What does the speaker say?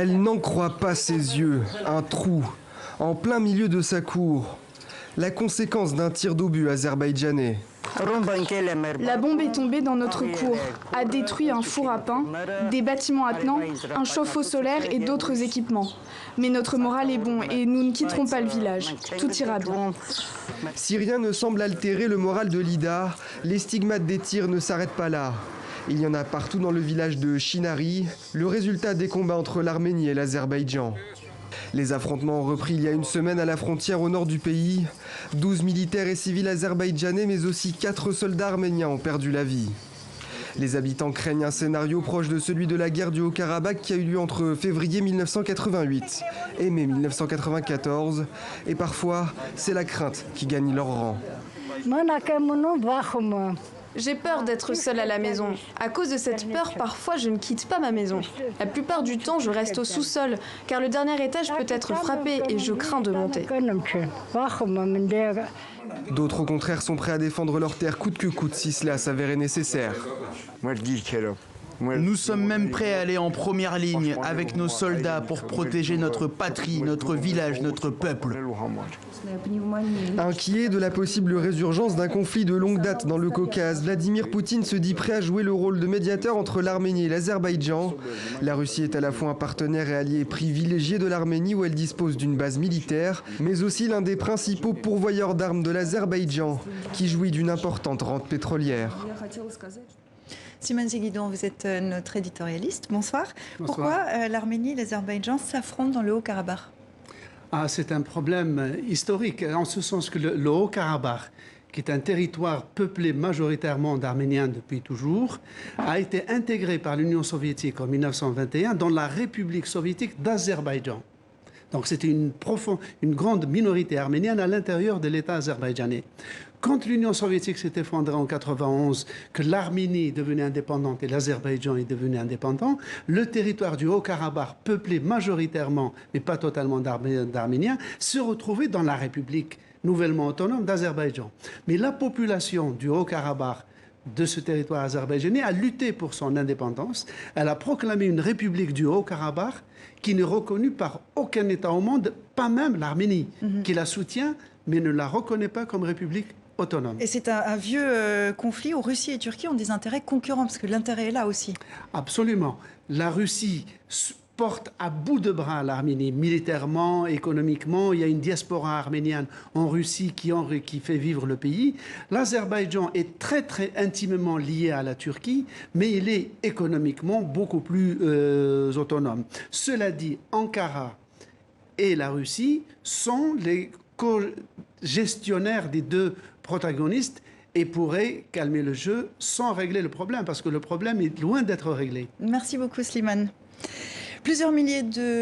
Elle n'en croit pas ses yeux, un trou, en plein milieu de sa cour. La conséquence d'un tir d'obus azerbaïdjanais. La bombe est tombée dans notre cour, a détruit un four à pain, des bâtiments attenants, un chauffe-eau solaire et d'autres équipements. Mais notre moral est bon et nous ne quitterons pas le village. Tout ira bien. Si rien ne semble altérer le moral de Lida, les stigmates des tirs ne s'arrêtent pas là. Il y en a partout dans le village de Chinari, le résultat des combats entre l'Arménie et l'Azerbaïdjan. Les affrontements ont repris il y a une semaine à la frontière au nord du pays. 12 militaires et civils azerbaïdjanais, mais aussi 4 soldats arméniens ont perdu la vie. Les habitants craignent un scénario proche de celui de la guerre du Haut-Karabakh qui a eu lieu entre février 1988 et mai 1994. Et parfois, c'est la crainte qui gagne leur rang. J'ai peur d'être seule à la maison. À cause de cette peur, parfois je ne quitte pas ma maison. La plupart du temps, je reste au sous-sol, car le dernier étage peut être frappé et je crains de monter. D'autres, au contraire, sont prêts à défendre leur terre coûte que coûte si cela s'avérait nécessaire. Nous sommes même prêts à aller en première ligne avec nos soldats pour protéger notre patrie, notre village, notre peuple. Inquiet de la possible résurgence d'un conflit de longue date dans le Caucase, Vladimir Poutine se dit prêt à jouer le rôle de médiateur entre l'Arménie et l'Azerbaïdjan. La Russie est à la fois un partenaire et allié privilégié de l'Arménie où elle dispose d'une base militaire, mais aussi l'un des principaux pourvoyeurs d'armes de l'Azerbaïdjan, qui jouit d'une importante rente pétrolière. Simone Seguidon, vous êtes notre éditorialiste. Bonsoir. Pourquoi l'Arménie et l'Azerbaïdjan s'affrontent dans le Haut-Karabakh ? C'est un problème historique, en ce sens que le Haut-Karabakh, qui est un territoire peuplé majoritairement d'Arméniens depuis toujours, a été intégré par l'Union soviétique en 1921 dans la République soviétique d'Azerbaïdjan. Donc c'était une grande minorité arménienne à l'intérieur de l'État azerbaïdjanais. Quand l'Union soviétique s'est effondrée en 1991, que l'Arménie est devenue indépendante et l'Azerbaïdjan est devenu indépendant, le territoire du Haut-Karabakh, peuplé majoritairement, mais pas totalement d'Arméniens, se retrouvait dans la République nouvellement autonome d'Azerbaïdjan. Mais la population du Haut-Karabakh, de ce territoire azerbaïdjanais, a lutté pour son indépendance. Elle a proclamé une république du Haut-Karabakh qui n'est reconnue par aucun État au monde, pas même l'Arménie, qui la soutient, mais ne la reconnaît pas comme république autonome. Et c'est un vieux conflit où Russie et Turquie ont des intérêts concurrents, parce que l'intérêt est là aussi. Absolument. La Russie porte à bout de bras l'Arménie, militairement, économiquement. Il y a une diaspora arménienne en Russie qui fait vivre le pays. L'Azerbaïdjan est très, très intimement lié à la Turquie, mais il est économiquement beaucoup plus autonome. Cela dit, Ankara et la Russie sont les co-gestionnaires des deux protagonistes et pourraient calmer le jeu sans régler le problème, parce que le problème est loin d'être réglé. Merci beaucoup, Slimane. Plusieurs milliers de